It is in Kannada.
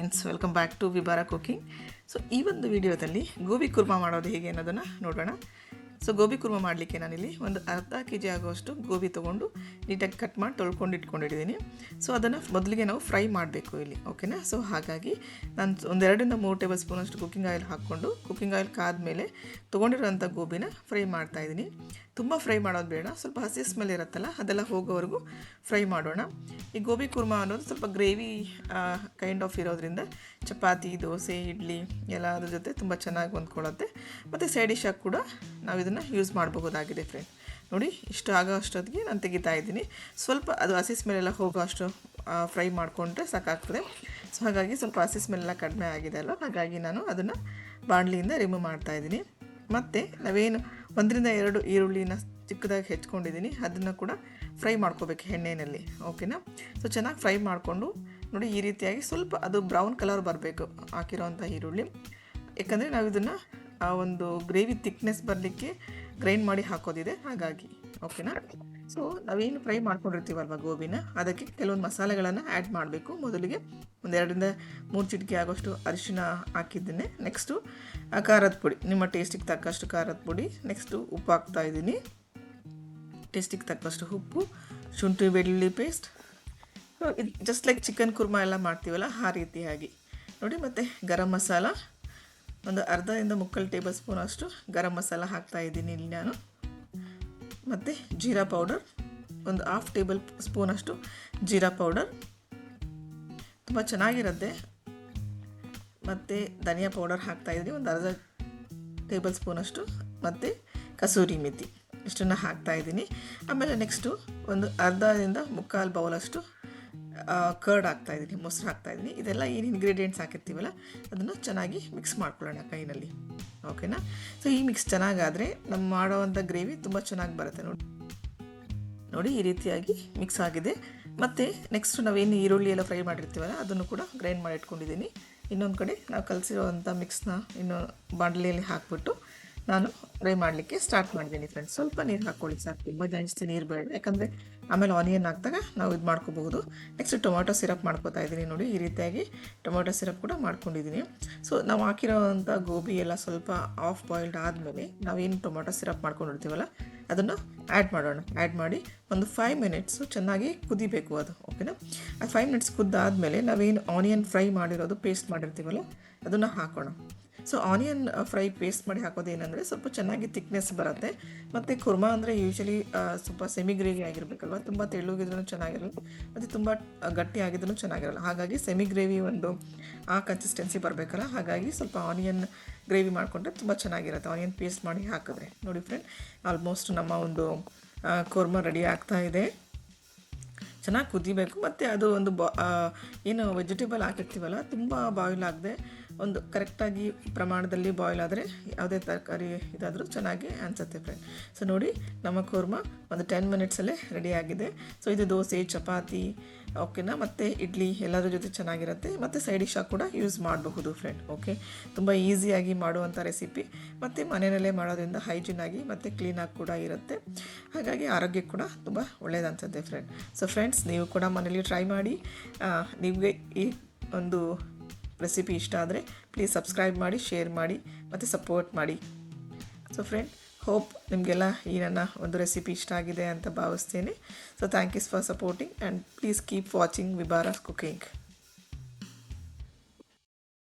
Friends, welcome back to Vibara cooking. So ಈ ಒಂದು ವಿಡಿಯೋದಲ್ಲಿ ಗೋಬಿ ಕುರ್ಮಾ ಮಾಡೋದು ಹೇಗೆ ಅನ್ನೋದನ್ನು ನೋಡೋಣ. ಸೊ ಗೋಬಿ ಕುರ್ಮಾ ಮಾಡಲಿಕ್ಕೆ ನಾನಿಲ್ಲಿ ಒಂದು ಅರ್ಧ ಕೆ ಜಿ ಆಗುವಷ್ಟು ಗೋಬಿ ತೊಗೊಂಡು ನೀಟಾಗಿ ಕಟ್ ಮಾಡಿ ತೊಳ್ಕೊಂಡು ಇಟ್ಕೊಂಡಿದ್ದೀನಿ. ಸೊ ಅದನ್ನು ಮೊದಲಿಗೆ ನಾವು ಫ್ರೈ ಮಾಡಬೇಕು ಇಲ್ಲಿ, ಓಕೆನಾ. ಸೊ ಹಾಗಾಗಿ ನಾನು ಒಂದು 2-3 ಟೇಬಲ್ ಸ್ಪೂನಷ್ಟು ಕುಕ್ಕಿಂಗ್ ಆಯಿಲ್ ಹಾಕ್ಕೊಂಡು ಕುಕ್ಕಿಂಗ್ ಆಯಿಲ್ ಕಾದ್ಮೇಲೆ ತೊಗೊಂಡಿರೋಂಥ ಗೋಬಿನ ಫ್ರೈ ಮಾಡ್ತಾಯಿದ್ದೀನಿ. ತುಂಬ ಫ್ರೈ ಮಾಡೋದು ಬೇಡ, ಸ್ವಲ್ಪ ಹಸಿ ಸ್ಮೆಲ್ ಇರುತ್ತಲ್ಲ ಅದೆಲ್ಲ ಹೋಗೋವರೆಗೂ ಫ್ರೈ ಮಾಡೋಣ. ಈ ಗೋಬಿ ಕುರ್ಮಾ ಅನ್ನೋದು ಸ್ವಲ್ಪ ಗ್ರೇವಿ ಕೈಂಡ್ ಆಫ್ ಇರೋದ್ರಿಂದ ಚಪಾತಿ, ದೋಸೆ, ಇಡ್ಲಿ ಎಲ್ಲ ಅದ್ರ ಜೊತೆ ತುಂಬ ಚೆನ್ನಾಗಿ ಹೊಂದ್ಕೊಳ್ಳುತ್ತೆ. ಮತ್ತು ಸೈಡ್ ಡಿಶಾಗಿ ಕೂಡ ನಾವು ಇದನ್ನು ಯೂಸ್ ಮಾಡಬಹುದಾಗಿದೆ ಫ್ರೆಂಡ್. ನೋಡಿ, ಇಷ್ಟು ಆಗೋ ಅಷ್ಟೊತ್ತಿಗೆ ನಾನು ತೆಗಿತಾ ಇದ್ದೀನಿ. ಸ್ವಲ್ಪ ಅದು ಹಸಿ ಸ್ಮೆಲ್ಲೆಲ್ಲ ಹೋಗೋ ಅಷ್ಟು ಫ್ರೈ ಮಾಡಿಕೊಂಡ್ರೆ ಸಾಕಾಗ್ತದೆ. ಸೊ ಹಾಗಾಗಿ ಸ್ವಲ್ಪ ಹಸಿ ಸ್ಮೆಲ್ಲೆಲ್ಲ ಕಡಿಮೆ ಆಗಿದೆ ಅಲ್ವ, ಹಾಗಾಗಿ ನಾನು ಅದನ್ನು ಬಾಣಲಿಯಿಂದ ರಿಮೂವ್ ಮಾಡ್ತಾಯಿದ್ದೀನಿ. ಮತ್ತು ನಾವೇನು 1-2 ಈರುಳ್ಳಿನ ಚಿಕ್ಕದಾಗಿ ಹೆಚ್ಕೊಂಡಿದ್ದೀನಿ, ಅದನ್ನು ಕೂಡ ಫ್ರೈ ಮಾಡ್ಕೋಬೇಕು ಎಣ್ಣೆಯಲ್ಲಿ, ಓಕೆನಾ. ಸೊ ಚೆನ್ನಾಗಿ ಫ್ರೈ ಮಾಡಿಕೊಂಡು ನೋಡಿ, ಈ ರೀತಿಯಾಗಿ ಸ್ವಲ್ಪ ಅದು ಬ್ರೌನ್ ಕಲರ್ ಬರಬೇಕು ಹಾಕಿರೋವಂಥ ಈರುಳ್ಳಿ. ಯಾಕಂದರೆ ನಾವು ಇದನ್ನು ಒಂದು ಗ್ರೇವಿ ಥಿಕ್ನೆಸ್ ಬರಲಿಕ್ಕೆ ಗ್ರೈಂಡ್ ಮಾಡಿ ಹಾಕೋದಿದೆ, ಹಾಗಾಗಿ, ಓಕೆನಾ. ಸೊ ನಾವೇನು ಫ್ರೈ ಮಾಡ್ಕೊಂಡಿರ್ತೀವಲ್ವ ಗೋಬಿನ, ಅದಕ್ಕೆ ಕೆಲವೊಂದು ಮಸಾಲೆಗಳನ್ನು ಆ್ಯಡ್ ಮಾಡಬೇಕು. ಮೊದಲಿಗೆ 2-3 ಚಿಟಿಕೆ ಆಗೋಷ್ಟು ಅರಿಶಿನ ಹಾಕಿದ್ದೇನೆ. ನೆಕ್ಸ್ಟು ಖಾರದ ಪುಡಿ, ನಿಮ್ಮ ಟೇಸ್ಟಿಗೆ ತಕ್ಕಷ್ಟು ಖಾರದ ಪುಡಿ. ನೆಕ್ಸ್ಟು ಉಪ್ಪು ಹಾಕ್ತಾಯಿದ್ದೀನಿ, ಟೇಸ್ಟಿಗೆ ತಕ್ಕಷ್ಟು ಉಪ್ಪು, ಶುಂಠಿ ಬೆಳ್ಳುಳ್ಳಿ ಪೇಸ್ಟ್. ಇದು ಜಸ್ಟ್ ಲೈಕ್ ಚಿಕನ್ ಕುರ್ಮಾ ಎಲ್ಲ ಮಾಡ್ತೀವಲ್ಲ ಆ ರೀತಿಯಾಗಿ ನೋಡಿ. ಮತ್ತು ಗರಂ ಮಸಾಲ ಒಂದು 1/2-3 ಟೇಬಲ್ ಸ್ಪೂನ್ ಅಷ್ಟು ಗರಂ ಮಸಾಲ ಹಾಕ್ತಾಯಿದ್ದೀನಿ ಇಲ್ಲಿ ನಾನು. ಮತ್ತು ಜೀರಾ ಪೌಡರ್ ಒಂದು 1/2 ಟೇಬಲ್ ಸ್ಪೂನಷ್ಟು ಜೀರಾ ಪೌಡರ್, ತುಂಬ ಚೆನ್ನಾಗಿರುತ್ತೆ. ಮತ್ತು ಧನಿಯಾ ಪೌಡರ್ ಹಾಕ್ತಾಯಿದ್ದೀನಿ ಒಂದು 1/2 ಟೇಬಲ್ ಸ್ಪೂನಷ್ಟು. ಮತ್ತು ಕಸೂರಿ ಮೆಥಿ ಇಷ್ಟನ್ನು ಹಾಕ್ತಾಯಿದ್ದೀನಿ. ಆಮೇಲೆ ನೆಕ್ಸ್ಟು ಒಂದು 1/2-3 ಬೌಲಷ್ಟು ಕರ್ಡ್ ಹಾಕ್ತಾಯಿದ್ದೀನಿ, ಮೊಸರು ಹಾಕ್ತಾಯಿದ್ದೀನಿ. ಇದೆಲ್ಲ ಏನು ಇಂಗ್ರೀಡಿಯೆಂಟ್ಸ್ ಹಾಕಿರ್ತೀವಲ್ಲ ಅದನ್ನು ಚೆನ್ನಾಗಿ ಮಿಕ್ಸ್ ಮಾಡ್ಕೊಳ್ಳೋಣ ಕೈನಲ್ಲಿ, ಓಕೆನಾ. ಸೊ ಈ ಮಿಕ್ಸ್ ಚೆನ್ನಾಗಾದರೆ ನಮ್ಮ ಮಾಡೋವಂಥ ಗ್ರೇವಿ ತುಂಬ ಚೆನ್ನಾಗಿ ಬರುತ್ತೆ. ನೋಡಿ ಈ ರೀತಿಯಾಗಿ ಮಿಕ್ಸ್ ಆಗಿದೆ. ಮತ್ತು ನೆಕ್ಸ್ಟು ನಾವೇನು ಈರುಳ್ಳಿ ಎಲ್ಲ ಫ್ರೈ ಮಾಡಿರ್ತೀವಲ್ಲ ಅದನ್ನು ಕೂಡ ಗ್ರೈಂಡ್ ಮಾಡಿ ಇಟ್ಕೊಂಡಿದ್ದೀನಿ. ಇನ್ನೊಂದು ಕಡೆ ನಾವು ಕಲಸಿರೋವಂಥ ಮಿಕ್ಸ್ನ ಇನ್ನು ಬಾಣಲೆಯಲ್ಲಿ ಹಾಕ್ಬಿಟ್ಟು ನಾನು ಫ್ರೈ ಮಾಡಲಿಕ್ಕೆ ಸ್ಟಾರ್ಟ್ ಮಾಡಿದ್ದೀನಿ ಫ್ರೆಂಡ್ಸ್. ಸ್ವಲ್ಪ ನೀರು ಹಾಕ್ಕೊಳ್ಳಿ ಸಾಕು, ತುಂಬ ಜಾಸ್ತಿ ನೀರು ಬೇಡ, ಯಾಕಂದರೆ ಆಮೇಲೆ ಆನಿಯನ್ ಹಾಕಿದಾಗ ನಾವು ಇದು ಮಾಡ್ಕೋಬಹುದು. ನೆಕ್ಸ್ಟ್ ಟೊಮೊಟೊ ಸಿರಪ್ ಮಾಡ್ಕೋತಾ ಇದ್ದೀನಿ. ನೋಡಿ ಈ ರೀತಿಯಾಗಿ ಟೊಮೊಟೊ ಸಿರಪ್ ಕೂಡ ಮಾಡ್ಕೊಂಡಿದ್ದೀನಿ. ಸೊ ನಾವು ಹಾಕಿರೋವಂಥ ಗೋಬಿ ಎಲ್ಲ ಸ್ವಲ್ಪ ಆಫ್ ಬಾಯ್ಲ್ಡ್ ಆದಮೇಲೆ ನಾವೇನು ಟೊಮೊಟೊ ಸಿರಪ್ ಮಾಡ್ಕೊಂಡಿರ್ತೀವಲ್ಲ ಅದನ್ನು ಆ್ಯಡ್ ಮಾಡೋಣ. ಆ್ಯಡ್ ಮಾಡಿ ಒಂದು 5 ಮಿನಿಟ್ಸು ಚೆನ್ನಾಗಿ ಕುದಿಬೇಕು ಅದು, ಓಕೆನಾ. ಆ 5 ಮಿನಿಟ್ಸ್ ಕುದ್ದಾದಮೇಲೆ ನಾವೇನು ಆನಿಯನ್ ಫ್ರೈ ಮಾಡಿರೋದು ಪೇಸ್ಟ್ ಮಾಡಿರ್ತೀವಲ್ಲ ಅದನ್ನು ಹಾಕೋಣ. ಸೊ ಆನಿಯನ್ ಫ್ರೈ ಪೇಸ್ಟ್ ಮಾಡಿ ಹಾಕೋದೇನೆಂದರೆ ಸ್ವಲ್ಪ ಚೆನ್ನಾಗಿ ಥಿಕ್ನೆಸ್ ಬರುತ್ತೆ. ಮತ್ತು ಕುರ್ಮಾ ಅಂದರೆ ಯೂಶಲಿ ಸ್ವಲ್ಪ ಸೆಮಿ ಗ್ರೇವಿ ಆಗಿರಬೇಕಲ್ವ, ತುಂಬ ತೆಳ್ಳಗಿದ್ರೂ ಚೆನ್ನಾಗಿರಲ್ಲ, ಮತ್ತು ತುಂಬ ಗಟ್ಟಿ ಆಗಿದ್ರೂ ಚೆನ್ನಾಗಿರಲ್ಲ. ಹಾಗಾಗಿ ಸೆಮಿ ಗ್ರೇವಿ ಒಂದು ಆ ಕನ್ಸಿಸ್ಟೆನ್ಸಿ ಬರಬೇಕಲ್ಲ, ಹಾಗಾಗಿ ಸ್ವಲ್ಪ ಆನಿಯನ್ ಗ್ರೇವಿ ಮಾಡಿಕೊಂಡ್ರೆ ತುಂಬ ಚೆನ್ನಾಗಿರುತ್ತೆ ಆನಿಯನ್ ಪೇಸ್ಟ್ ಮಾಡಿ ಹಾಕಿದ್ರೆ. ನೋಡಿ ಫ್ರೆಂಡ್, ಆಲ್ಮೋಸ್ಟ್ ನಮ್ಮ ಒಂದು ಕುರ್ಮಾ ರೆಡಿ ಆಗ್ತಾ ಇದೆ. ಚೆನ್ನಾಗಿ ಕುದಿಬೇಕು. ಮತ್ತು ಅದು ಒಂದು ಏನು ವೆಜಿಟೇಬಲ್ ಹಾಕಿರ್ತೀವಲ್ಲ ತುಂಬ ಬಾಯ್ಲ್ ಆಗದೆ ಒಂದು ಕರೆಕ್ಟಾಗಿ ಪ್ರಮಾಣದಲ್ಲಿ ಬಾಯ್ಲ್ ಆದರೆ ಯಾವುದೇ ತರಕಾರಿ ಇದಾದರೂ ಚೆನ್ನಾಗಿ ಅನಿಸುತ್ತೆ ಫ್ರೆಂಡ್. ಸೊ ನೋಡಿ, ನಮ್ಮ ಕುರ್ಮಾ ಒಂದು 10 ಮಿನಿಟ್ಸಲ್ಲೇ ರೆಡಿಯಾಗಿದೆ. ಸೊ ಇದು ದೋಸೆ, ಚಪಾತಿ, ಓಕೆನಾ, ಮತ್ತು ಇಡ್ಲಿ ಎಲ್ಲದರ ಜೊತೆ ಚೆನ್ನಾಗಿರುತ್ತೆ. ಮತ್ತು ಸೈಡ್ ಡಿಶಾಗಿ ಕೂಡ ಯೂಸ್ ಮಾಡಬಹುದು ಫ್ರೆಂಡ್, ಓಕೆ. ತುಂಬ ಈಸಿಯಾಗಿ ಮಾಡುವಂಥ ರೆಸಿಪಿ, ಮತ್ತು ಮನೆಯಲ್ಲೇ ಮಾಡೋದ್ರಿಂದ ಹೈಜಿನಾಗಿ ಮತ್ತು ಕ್ಲೀನಾಗಿ ಕೂಡ ಇರುತ್ತೆ. ಹಾಗಾಗಿ ಆರೋಗ್ಯಕ್ಕೆ ಕೂಡ ತುಂಬ ಒಳ್ಳೆಯದು ಅನಿಸುತ್ತೆ ಫ್ರೆಂಡ್. ಸೊ ಫ್ರೆಂಡ್ಸ್, ನೀವು ಕೂಡ ಮನೇಲಿ ಟ್ರೈ ಮಾಡಿ. ನಿಮಗೆ ಈ ಒಂದು ರೆಸಿಪಿ ಇಷ್ಟ ಆದರೆ ಪ್ಲೀಸ್ ಸಬ್ಸ್ಕ್ರೈಬ್ ಮಾಡಿ, ಶೇರ್ ಮಾಡಿ ಮತ್ತು ಸಪೋರ್ಟ್ ಮಾಡಿ. ಸೊ ಫ್ರೆಂಡ್, ಹೋಪ್ ನಿಮಗೆಲ್ಲ ಈ ನನ್ನ ಒಂದು ರೆಸಿಪಿ ಇಷ್ಟ ಆಗಿದೆ ಅಂತ ಭಾವಿಸ್ತೇನೆ. So thank you for supporting and please keep watching Vibara's cooking.